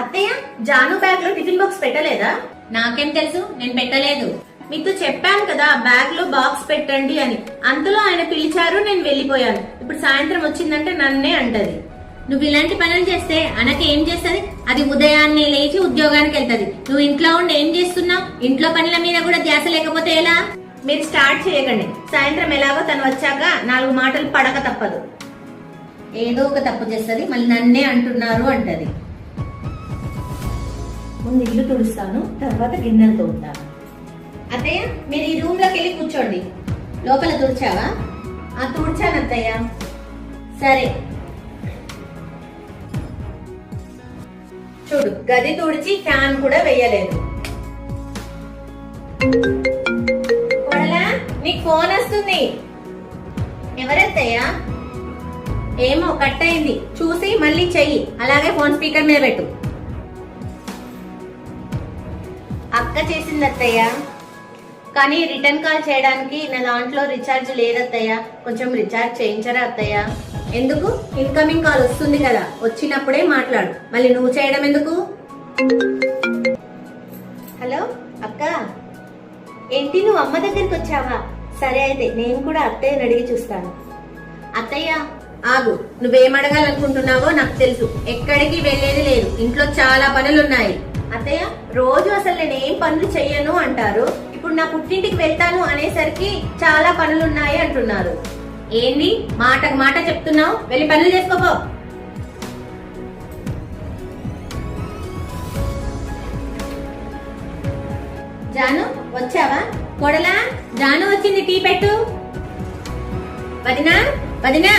అత్తయ్య, జాను బ్యాగ్ లో tiffin box పెట్టలేదా? నాకేం తెలుసు, నేను పెట్టలేదు. మీతో చెప్పాను కదా బ్యాగ్ లో బాక్స్ పెట్టండి అని. అంతలో ఆయన పిలిచారు, నేను వెళ్లిపోయాను. ఇప్పుడు సాయంత్రం వచ్చిందంటే నన్నే అంటది. నువ్వు ఇలాంటి పనులు చేస్తే అనకి ఏం చేస్తది? అది ఉదయాన్నే లేచి ఉద్యోగానికి వెళ్తది. నువ్వు ఇంట్లో ఉండి ఏం చేస్తున్నావు? ఇంట్లో పనుల మీద కూడా ధ్యాస లేకపోతే ఎలా? మీరు స్టార్ట్ చేయకండి. సాయంత్రం ఎలాగో తను వచ్చాక 4 మాటలు పడక తప్పదు. ఏదో ఒక తప్పు చేస్తది, మళ్ళీ నన్నే అంటున్నారు అంటది. ముందు ఇల్లు తుడుస్తాను, తర్వాత గిన్నెలతో ఉంటాను. అత్తయ్య, మీరు ఈ రూమ్ లోకి వెళ్ళి కూర్చోండి. లోపల తుడిచావా? తుడిచాను అత్తయ్య. సరే. చూడు, గది తుడిచి ఫ్యాన్ కూడా వెయ్యలేదు. కోడలా, నీకు ఫోన్ వస్తుంది. ఎవరత్తయ్యా? ఏమో, కట్ అయింది. చూసి మళ్ళీ చెయ్యి. అలాగే ఫోన్ స్పీకర్ మీద పెట్టు. అక్క చేసింది అత్తయ్య. కానీ రిటర్న్ కాల్ చేయడానికి నా దాంట్లో రీఛార్జ్ లేదత్తయ్య. కొంచెం రీఛార్జ్ చేయించరా అత్తయ్య? ఎందుకు? ఇన్కమింగ్ కాల్ వస్తుంది కదా, వచ్చినప్పుడే మాట్లాడు. మళ్ళీ నువ్వు చేయడం ఎందుకు? హలో అక్క, ఏంటి నువ్వు అమ్మ దగ్గరికి వచ్చావా? సరే అయితే నేను కూడా అత్తయ్యని అడిగి చూస్తాను. అత్తయ్య ఆగు, నువ్వేం అడగాలనుకుంటున్నావో నాకు తెలుసు. ఎక్కడికి వెళ్లేది లేదు, ఇంట్లో చాలా పనులున్నాయి. అత్తయ్య, రోజు అసలు నేనేం పనులు చెయ్యను అంటారు. ఇప్పుడు నా పుట్టింటికి వెళ్తాను అనేసరికి చాలా పనులున్నాయి అంటున్నారు. ఏంది మాటకు మాట చెప్తున్నావు? వెళ్ళి పనులు చేసుకోపో. జాను వచ్చావా? కొడలా, జాను వచ్చింది, టీ పెట్టు. వదినా, వదినా.